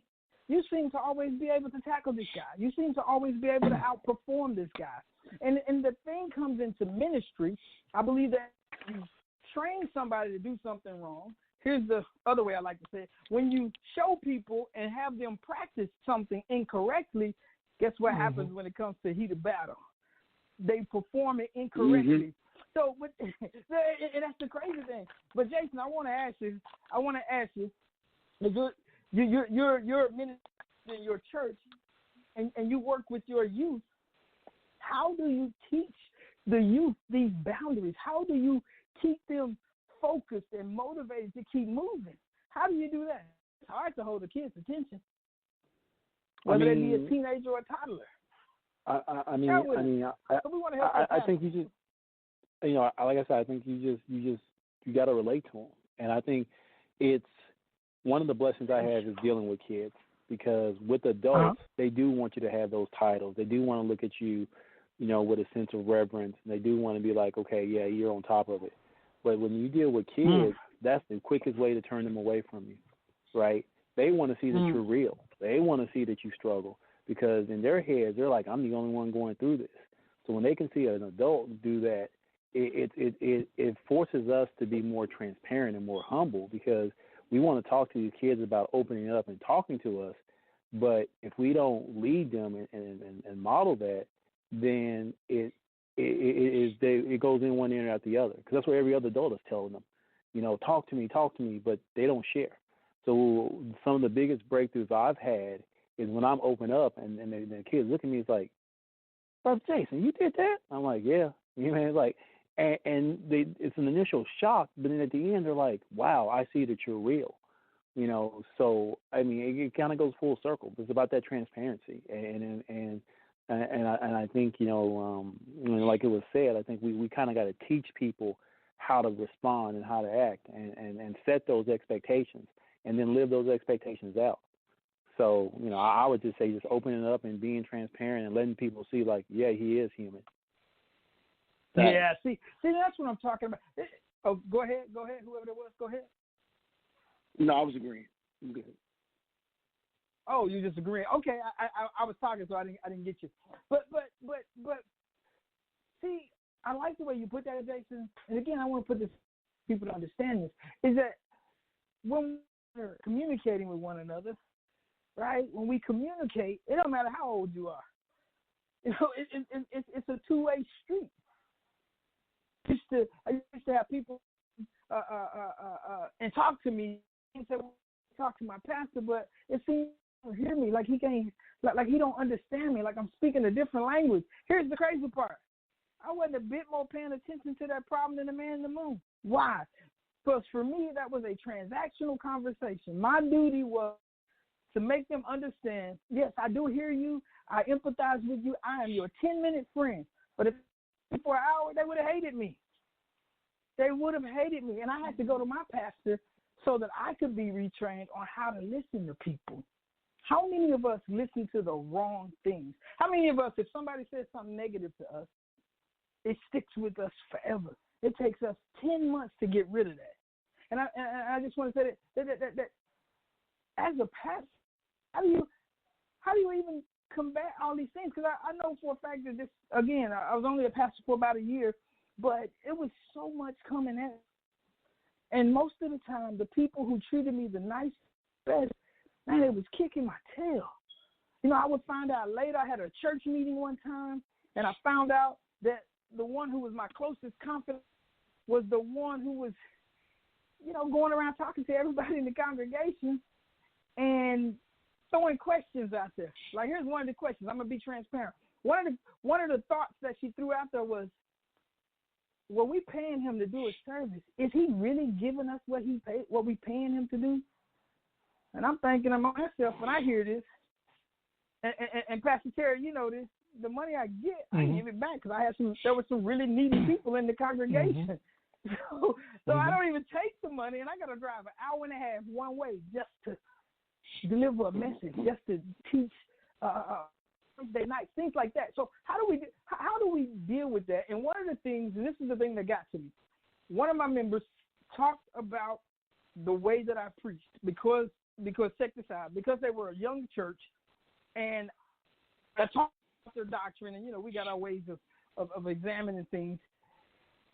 you seem to always be able to tackle this guy. You seem to always be able to outperform this guy. And the thing comes into ministry. I believe that you train somebody to do something wrong. Here's the other way I like to say it. When you show people and have them practice something incorrectly, guess what happens when it comes to heated battle? They perform it incorrectly. So, and that's the crazy thing. But Jason, I want to ask you, you're a minister in your church, and you work with your youth. How do you teach the youth these boundaries? How do you keep them focused and motivated to keep moving? How do you do that? It's hard to hold a kid's attention, whether they be a teenager or a toddler. I think you just, like I said, I think you got to relate to them, and I think it's one of the blessings I have is dealing with kids, because with adults, they do want you to have those titles. They do want to look at you, with a sense of reverence. And they do want to be like, okay, yeah, you're on top of it. But when you deal with kids, that's the quickest way to turn them away from you, right? They want to see that you're real. They want to see that you struggle, because in their heads, they're like, I'm the only one going through this. So when they can see an adult do that, it forces us to be more transparent and more humble, because we want to talk to these kids about opening up and talking to us. But if we don't lead them and model that, then it goes in one ear and out the other, because that's what every other adult is telling them. Talk to me, but they don't share. So some of the biggest breakthroughs I've had is when I'm open up and the kids look at me, it's like, Brother Jason, you did that? I'm like, yeah. It's like, and it's an initial shock, but then at the end they're like, wow, I see that you're real. So it kind of goes full circle. It's about that transparency, and I think like it was said, I think we kind of got to teach people how to respond and how to act, and set those expectations, and then live those expectations out. So I would just say just opening up and being transparent and letting people see, like, yeah, he is human. Yeah, see, that's what I'm talking about. Oh, go ahead, whoever it was, go ahead. No, I was agreeing. Go ahead. Oh, you just agreeing? Okay, I was talking, so I didn't get you. But see, I like the way you put that, Jason. And again, I want to put this people to understand this, is that when we're communicating with one another, right? When we communicate, it don't matter how old you are. It's a two-way street. I used to have people and talk to me and say, well, talk to my pastor, but it seems he don't hear me, like he can't, like he don't understand me, like I'm speaking a different language. Here's the crazy part. I wasn't a bit more paying attention to that problem than the man in the moon. Why? Because for me, that was a transactional conversation. My duty was to make them understand, yes, I do hear you, I empathize with you, I am your 10-minute friend. But if for an hour, they would have hated me. They would have hated me. And I had to go to my pastor so that I could be retrained on how to listen to people. How many of us listen to the wrong things? How many of us, if somebody says something negative to us, it sticks with us forever? It takes us 10 months to get rid of that. And I just want to say that as a pastor, how do you even combat all these things? Because I know for a fact that this, again, I was only a pastor for about a year, but it was so much coming at me. And most of the time, the people who treated me the nicest, best, man, it was kicking my tail. I would find out later. I had a church meeting one time, and I found out that the one who was my closest confidant was the one who was, going around talking to everybody in the congregation. And throwing questions out there. Like, here's one of the questions. I'm gonna be transparent. One of the thoughts that she threw out there was, were we paying him to do a service? Is he really giving us what we paying him to do? And I'm thinking to myself when I hear this, and Pastor Terry, you know this, the money I get, I give it back because there were some really needy people in the congregation. So I don't even take the money, and I got to drive an hour and a half one way just to deliver a message, just to teach Thursday night, things like that. So how do we deal with that? And one of the things, and this is the thing that got to me, one of my members talked about the way that I preached because check this out, because they were a young church, and I talked about their doctrine, and we got our ways of examining things.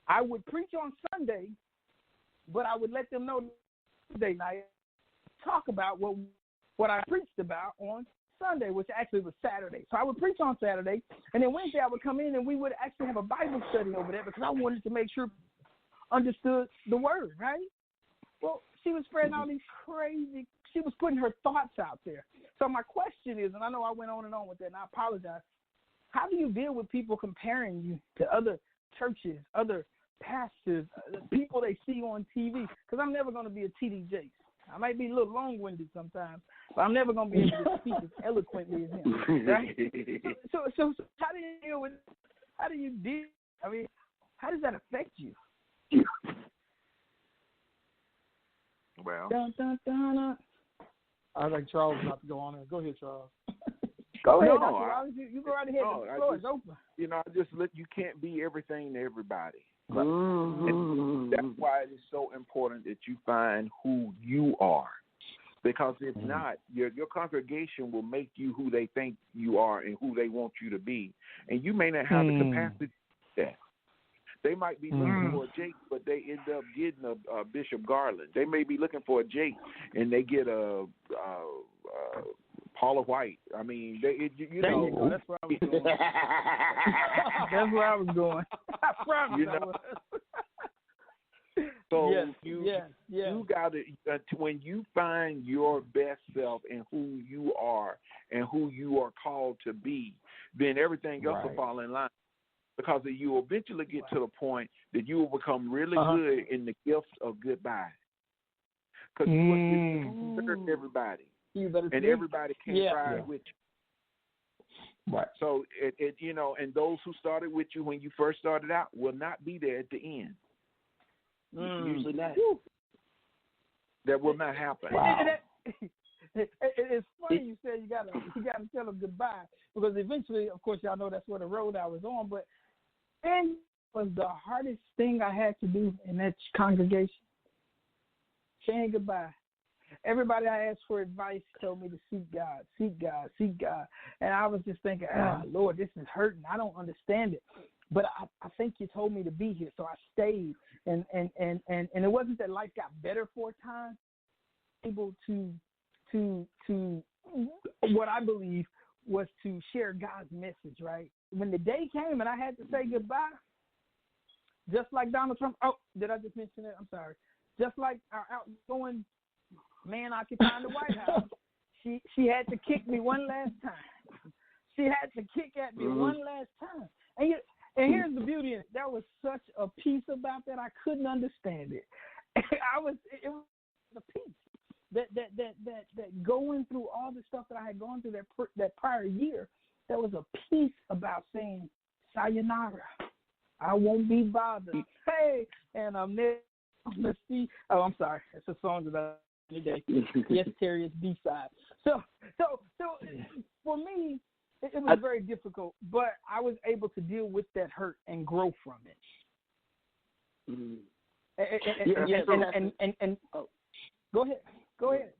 I would preach on Sunday, but I would let them know Thursday night, talk about what I preached about on Sunday, which actually was Saturday. So I would preach on Saturday, and then Wednesday I would come in and we would actually have a Bible study over there because I wanted to make sure understood the word, right? Well, she was spreading all these crazy, she was putting her thoughts out there. So my question is, and I know I went on and on with that, and I apologize, how do you deal with people comparing you to other churches, other pastors, people they see on TV? Because I'm never going to be a T.D. Jakes. I might be a little long-winded sometimes, but I'm never going to be able to speak as eloquently as him, right? So how do you deal, I mean, how does that affect you? Well, dun, dun, dun, dun. I think Charles is about to go on there. Go ahead, Charles. Go ahead, No, you go right ahead. The floor is open. You can't be everything to everybody. Right? And that's why it is so important that you find who you are. Because if not, your congregation will make you who they think you are and who they want you to be. And you may not have the capacity to do that. They might be looking for a Jake, but they end up getting a Bishop Garland. They may be looking for a Jake, and they get a Paula White. I mean, you know. That's where I was going. That's where I was going. I promise. So yes, you got to when you find your best self and who you are and who you are called to be, then everything else will fall in line. Because you will eventually get to the point that you will become really good in the gift of goodbye. Because you serve everybody, and everybody can't ride with you. Right. So and those who started with you when you first started out will not be there at the end. Usually not. That will not happen. Wow. It's funny you said you gotta tell them goodbye, because eventually, of course, y'all know that's where the road I was on. But and was the hardest thing I had to do in that congregation. Saying goodbye. Everybody I asked for advice told me to seek God, seek God, seek God, and I was just thinking, Lord, this is hurting. I don't understand it. But I think you told me to be here, so I stayed. And it wasn't that life got better for a time. Able to what I believe was to share God's message, right? When the day came and I had to say goodbye, just like Donald Trump. Oh, did I just mention it? I'm sorry. Just like our outgoing man occupying the White House, she had to kick me one last time. She had to kick at me one last time. And here's the beauty in it. There was such a peace about that, I couldn't understand it. It was a peace. That going through all the stuff that I had gone through that prior year, there was a peace about saying sayonara. I won't be bothered. Hey, and I'm there. Let's see. Oh, I'm sorry. It's a song that I today. Yes, Terry, it's B-side. So for me, it was very difficult, but I was able to deal with that hurt and grow from it. And go ahead. Go ahead.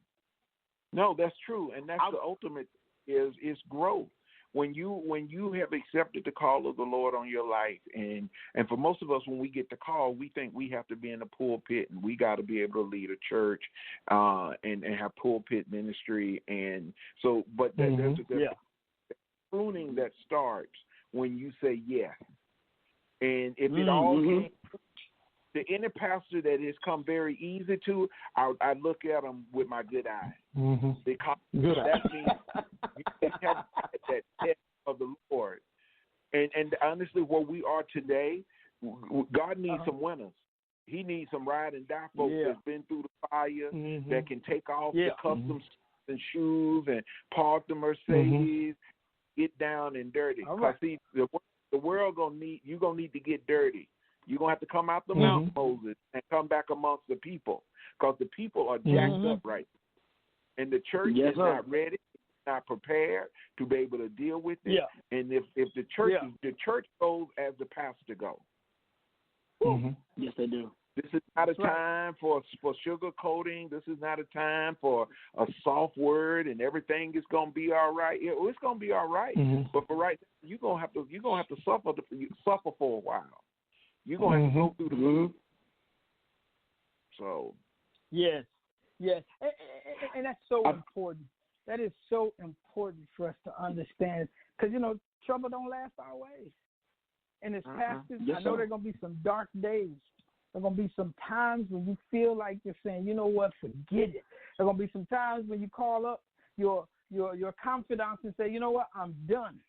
No, that's true, and that's the ultimate is growth. When you have accepted the call of the Lord on your life, and for most of us, when we get the call, we think we have to be in the pulpit and we got to be able to lead a church and have pulpit ministry, and so. But there's pruning that starts when you say yes, and if it all came, any pastor that has come very easy to, I look at them with my good eye. Mm-hmm. Because Good eye. that means you have that test of the Lord. And honestly, where we are today, God needs some winners. He needs some ride and die folks that's been through the fire, that can take off the custom and shoes and park the Mercedes, get down and dirty. Because see, the world you're gonna need to get dirty. You're gonna have to come out the mountain, Moses, and come back amongst the people, because the people are jacked up right now. And the church is not ready, not prepared to be able to deal with it. Yeah. And if the church goes as the pastor goes. Yes, they do. This is not a time for sugarcoating. This is not a time for a soft word and everything is gonna be all right. It's gonna be all right, but for right now, you're gonna have to suffer for a while. You're gonna have to go through the So yes, and that's so important. That is so important for us to understand, because trouble don't last always. And as pastors, I know there are gonna be some dark days. There are going to be some times when you feel like you're saying, you know what, forget it. There are going to be some times when you call up your confidants and say, you know what, I'm done.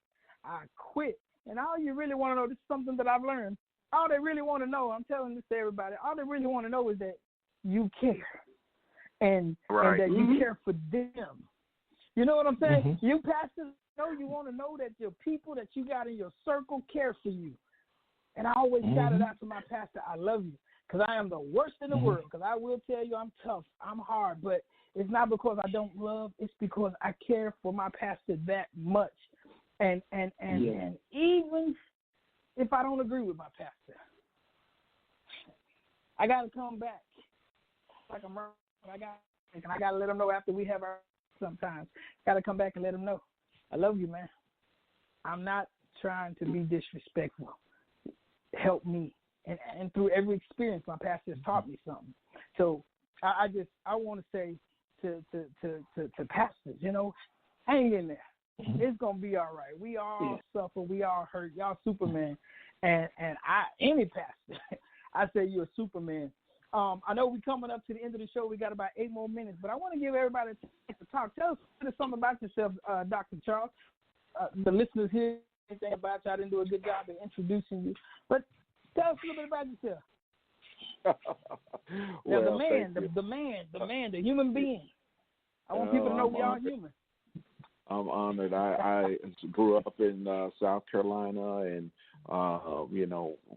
I quit. And all you really want to know, this is something that I've learned, all they really want to know, I'm telling this to everybody, all they really want to know is that you care. And that you care for them. You know what I'm saying? You pastors you want to know that your people that you got in your circle care for you. And I always shout it out to my pastor, I love you. Because I am the worst in the world. Because I will tell you, I'm tough, I'm hard. But it's not because I don't love. It's because I care for my pastor that much. And even if I don't agree with my pastor, I got to come back. Like I'm wrong. I got to let them know after we have our sometimes. Got to come back and let them know. I love you, man. I'm not trying to be disrespectful. Help me. And through every experience, my pastor has taught me something. So I want to say to pastors, hang in there. It's gonna be all right. We all suffer. We all hurt. Y'all Superman, and any pastor, I say you're a Superman. I know we're coming up to the end of the show. We got about 8 more minutes, but I want to give everybody a chance to talk. Tell us something about yourself, Dr. Charles. The listeners hear anything about you. I didn't do a good job of introducing you, but tell us a little bit about yourself. Well, the man, the human being. I want people to know we are human. I'm honored. I grew up in South Carolina and,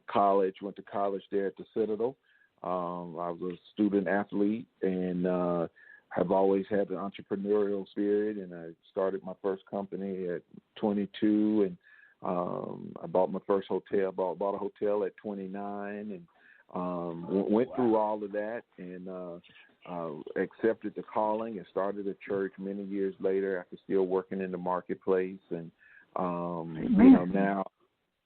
college, went to college there at the Citadel. I was a student athlete and have always had an entrepreneurial spirit, and I started my first company at 22, and I bought my first hotel, bought a hotel at 29, and went through all of that, and accepted the calling and started a church many years later after still working in the marketplace. And, now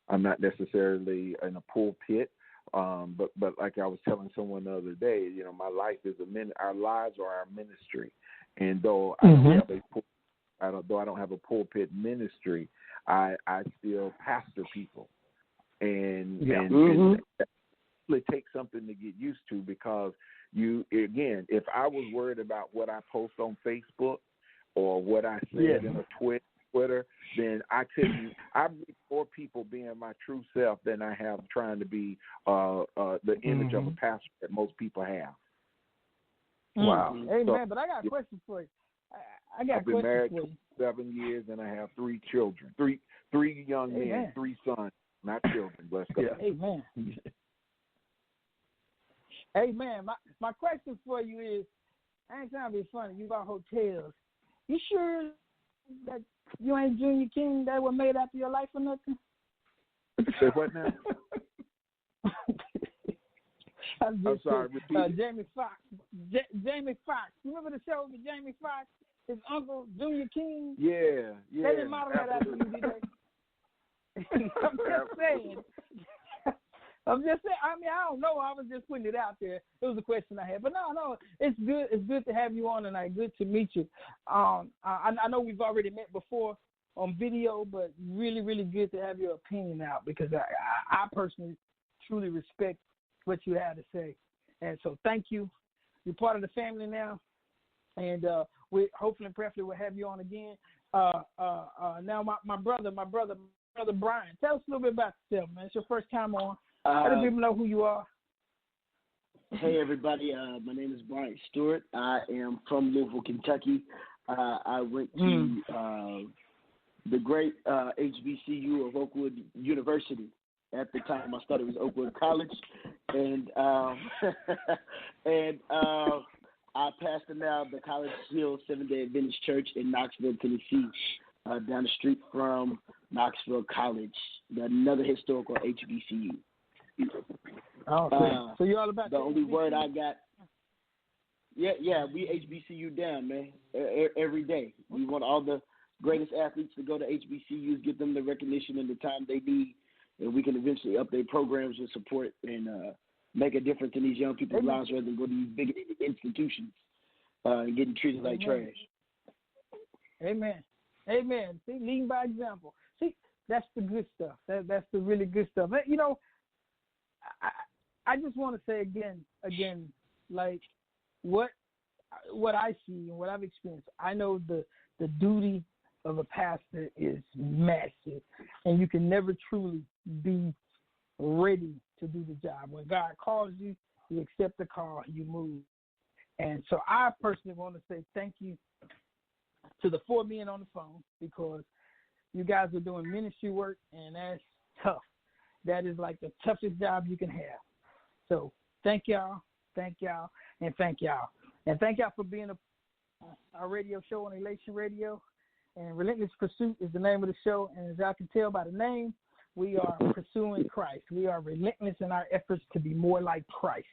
I'm not necessarily in a pulpit, but like I was telling someone the other day, my life is our lives are our ministry. And though I don't have a pulpit ministry, I still pastor people. And that really takes something to get used to, because if I was worried about what I post on Facebook or what I said in a Twitter, then I reach more people being my true self than I have trying to be the image of a pastor that most people have. Wow. Amen. But I got a question for you. I've been married 7 years, and I have 3 children. Three young men, 3 sons, not children. Bless God. Amen. Amen. My question for you is, I ain't trying to be funny. You got hotels. You sure that you ain't Junior King that was made after your life or nothing? Say what now? I'm sorry. Repeat. Jamie Foxx. Jamie Foxx. Remember the show with Jamie Foxx? His uncle, Junior King? Yeah. They didn't model that after you, did they? I'm just saying. I mean, I don't know. I was just putting it out there. It was a question I had. But no, it's good. It's good to have you on tonight. Good to meet you. I know we've already met before on video, but really, really good to have your opinion out, because I personally truly respect what you had to say. And so thank you. You're part of the family now. And we hopefully and prayerfully we'll have you on again. Now my brother Brian, tell us a little bit about yourself, man. It's your first time on. Let people know who you are. Hey everybody, my name is Brian Stewart. I am from Louisville, Kentucky. I went to the great HBCU of Oakwood University. At the time I started, it was Oakwood College, and I pastor now the College Hill Seventh-day Adventist Church in Knoxville, Tennessee, down the street from Knoxville College, another historical HBCU. So you're all about the only word I got. Yeah, we HBCU down, man. Every day, we want all the greatest athletes to go to HBCUs, give them the recognition and the time they need, and we can eventually update programs and support and make a difference in these young people's lives rather than go to these big institutions and getting treated like trash. Amen. See, leading by example. See, that's the good stuff. That's the really good stuff. You know, I just want to say again, like what I see and what I've experienced. I know the duty of a pastor is massive, and you can never truly be ready to do the job. When God calls you, you accept the call, you move. And so I personally want to say thank you to the 4 men on the phone, because you guys are doing ministry work, and that's tough. That is like the toughest job you can have. So thank y'all, and thank y'all. And thank y'all for being our radio show on Elation Radio. And Relentless Pursuit is the name of the show. And as y'all can tell by the name, we are pursuing Christ. We are relentless in our efforts to be more like Christ,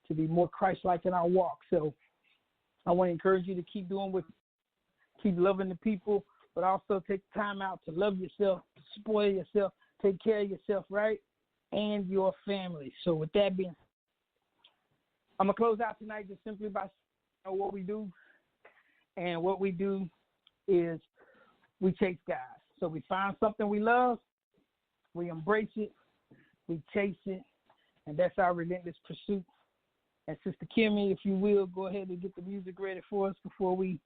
to be more Christ-like in our walk. So I want to encourage you to keep doing keep loving the people, but also take time out to love yourself, to spoil yourself, take care of yourself, right? And your family. So with that being said, I'm going to close out tonight just simply by saying what we do. And what we do is we chase guys. So we find something we love, we embrace it, we chase it, and that's our relentless pursuit. And Sister Kimmy, if you will, go ahead and get the music ready for us before we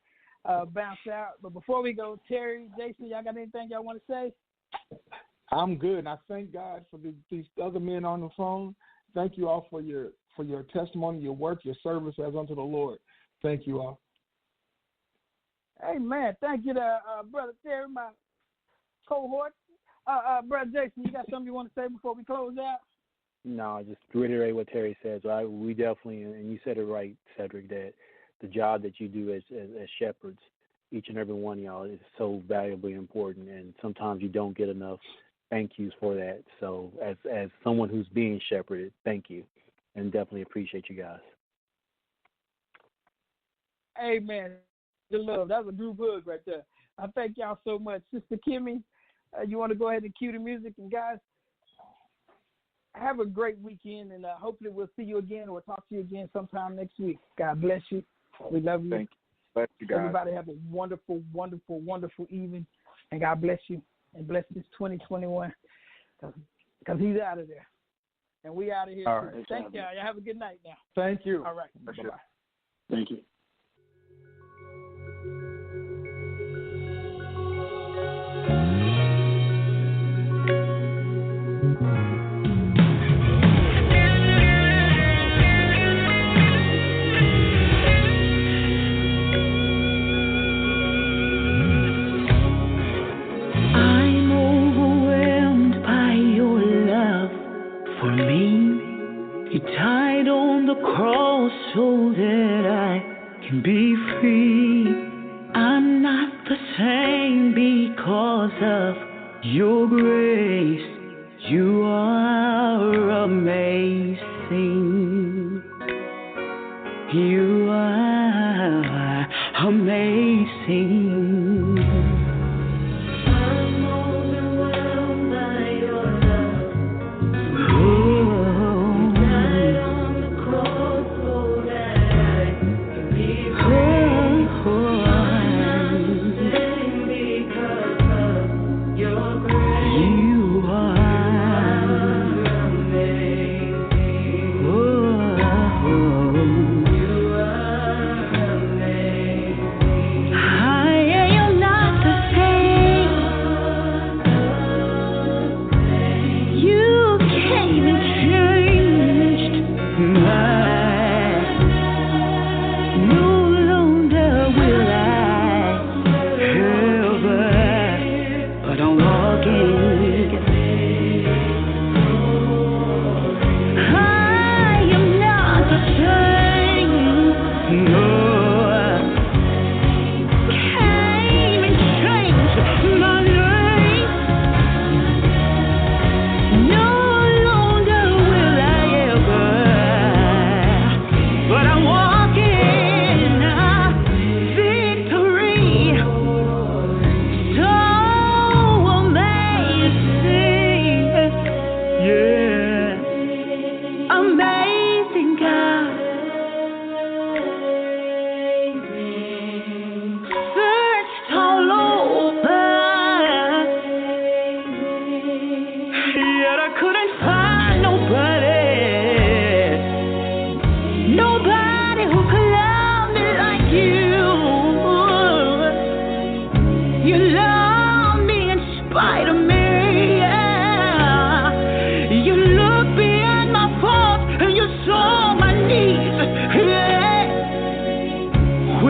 bounce out. But before we go, Terry, Jason, y'all got anything y'all want to say? I'm good, and I thank God for these other men on the phone. Thank you all for your testimony, your work, your service as unto the Lord. Thank you all. Amen. Thank you to Brother Terry, my cohort. Brother Jason, you got something you want to say before we close out? No, just reiterate what Terry says. We definitely, and you said it right, Sedric, that the job that you do as shepherds, each and every one of y'all, is so valuably important, and sometimes you don't get enough thank yous for that. So as someone who's being shepherded, thank you, and definitely appreciate you guys. Amen. Good love. That was a group hug right there. I thank y'all so much. Sister Kimmy, you want to go ahead and cue the music? And guys, have a great weekend, and hopefully we'll see you again or talk to you again sometime next week. God bless you. We love you. Thank you. Bless you guys. Everybody have a wonderful, wonderful, wonderful evening, and God bless you, and bless this 2021, because he's out of there, and we out of here. All right. Thank y'all. Y'all have a good night now. Thank you. All right. Sure. Bye-bye. Thank you. Cross so that I can be free. I'm not the same because of your grace. You are amazing. You are amazing. Oh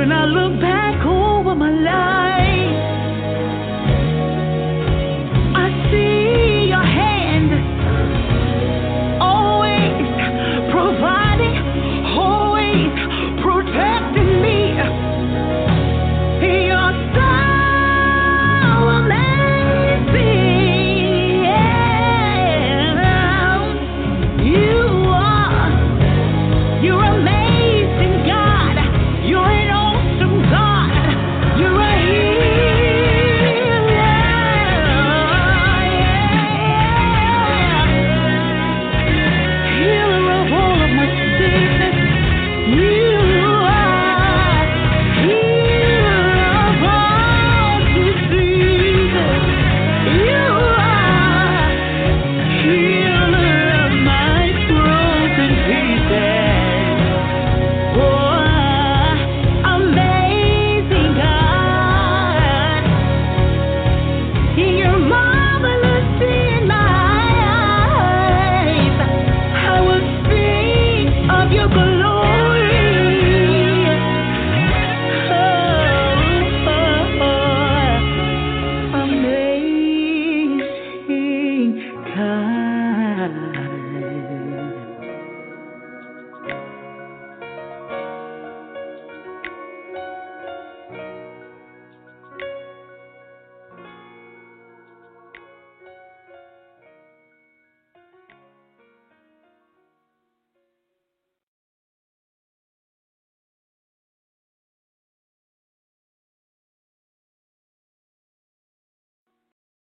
When I look back over my life,